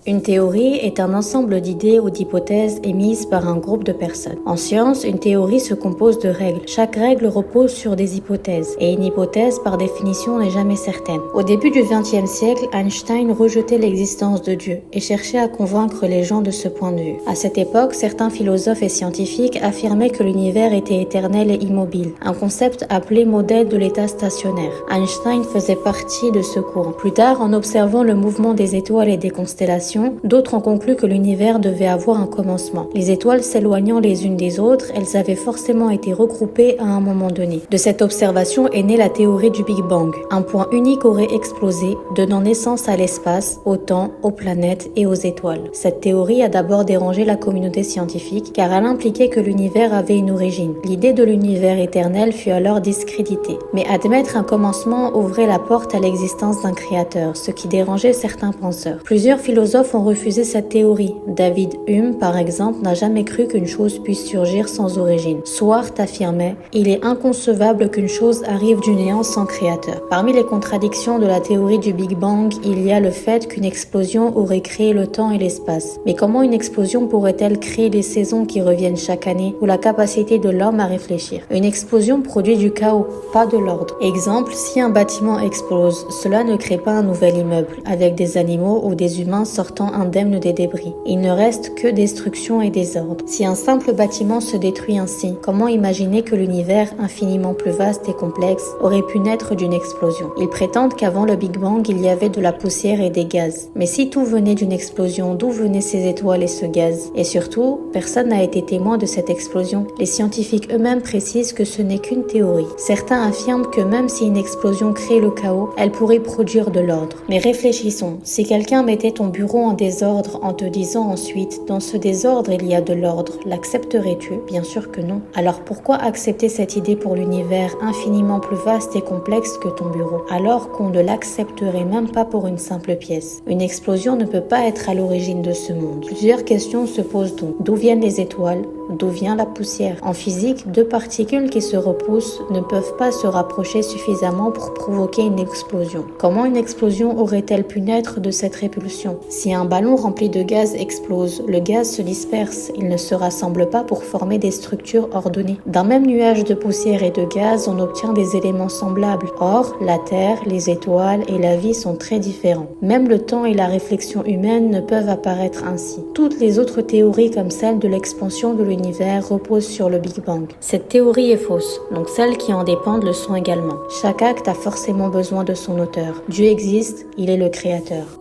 Une théorie est un ensemble d'idées ou d'hypothèses émises par un groupe de personnes. En science, une théorie se compose de règles. Chaque règle repose sur des hypothèses, et une hypothèse par définition n'est jamais certaine. Au début du XXe siècle, Einstein rejetait l'existence de Dieu et cherchait à convaincre les gens de ce point de vue. À cette époque, certains philosophes et scientifiques affirmaient que l'univers était éternel et immobile, un concept appelé modèle de l'état stationnaire. Einstein faisait partie de ce courant. Plus tard, en observant le mouvement des étoiles et des constellations, d'autres ont conclu que l'univers devait avoir un commencement. Les étoiles s'éloignant les unes des autres, elles avaient forcément été regroupées à un moment donné. De cette observation est née la théorie du Big Bang. Un point unique aurait explosé, donnant naissance à l'espace, au temps, aux planètes et aux étoiles. Cette théorie a d'abord dérangé la communauté scientifique car elle impliquait que l'univers avait une origine. L'idée de l'univers éternel fut alors discréditée. Mais admettre un commencement ouvrait la porte à l'existence d'un créateur, ce qui dérangeait certains penseurs. Plusieurs philosophes ont refusé cette théorie. David Hume, par exemple, n'a jamais cru qu'une chose puisse surgir sans origine. Swart affirmait « Il est inconcevable qu'une chose arrive du néant sans créateur ». Parmi les contradictions de la théorie du Big Bang, il y a le fait qu'une explosion aurait créé le temps et l'espace. Mais comment une explosion pourrait-elle créer les saisons qui reviennent chaque année ou la capacité de l'homme à réfléchir? Une explosion produit du chaos, pas de l'ordre. Exemple, si un bâtiment explose, cela ne crée pas un nouvel immeuble, avec des animaux ou des humains sortant indemnes des débris. Il ne reste que destruction et désordre. Si un simple bâtiment se détruit ainsi, comment imaginer que l'univers, infiniment plus vaste et complexe, aurait pu naître d'une explosion? Ils prétendent qu'avant le Big Bang, il y avait de la poussière et des gaz. Mais si tout venait d'une explosion, d'où venaient ces étoiles et ce gaz? Et surtout, personne n'a été témoin de cette explosion. Les scientifiques eux-mêmes précisent que ce n'est qu'une théorie. Certains affirment que même si une explosion crée le chaos, elle pourrait produire de l'ordre. Mais réfléchissons, si quelqu'un mettait ton bureau en désordre en te disant ensuite « Dans ce désordre, il y a de l'ordre », l'accepterais-tu? Bien sûr que non. Alors pourquoi accepter cette idée pour l'univers infiniment plus vaste et complexe que ton bureau, alors qu'on ne l'accepterait même pas pour une simple pièce? Une explosion ne peut pas être à l'origine de ce monde. Plusieurs questions se posent donc. D'où viennent les étoiles? D'où vient la poussière? En physique, deux particules qui se repoussent ne peuvent pas se rapprocher suffisamment pour provoquer une explosion. Comment une explosion aurait-elle pu naître de cette répulsion? Si un ballon rempli de gaz explose, le gaz se disperse, il ne se rassemble pas pour former des structures ordonnées. D'un même nuage de poussière et de gaz, on obtient des éléments semblables. Or, la Terre, les étoiles et la vie sont très différents. Même le temps et la réflexion humaine ne peuvent apparaître ainsi. Toutes les autres théories comme celle de l'expansion de l'univers reposent sur le Big Bang. Cette théorie est fausse, donc celles qui en dépendent le sont également. Chaque acte a forcément besoin de son auteur. Dieu existe, il est le créateur.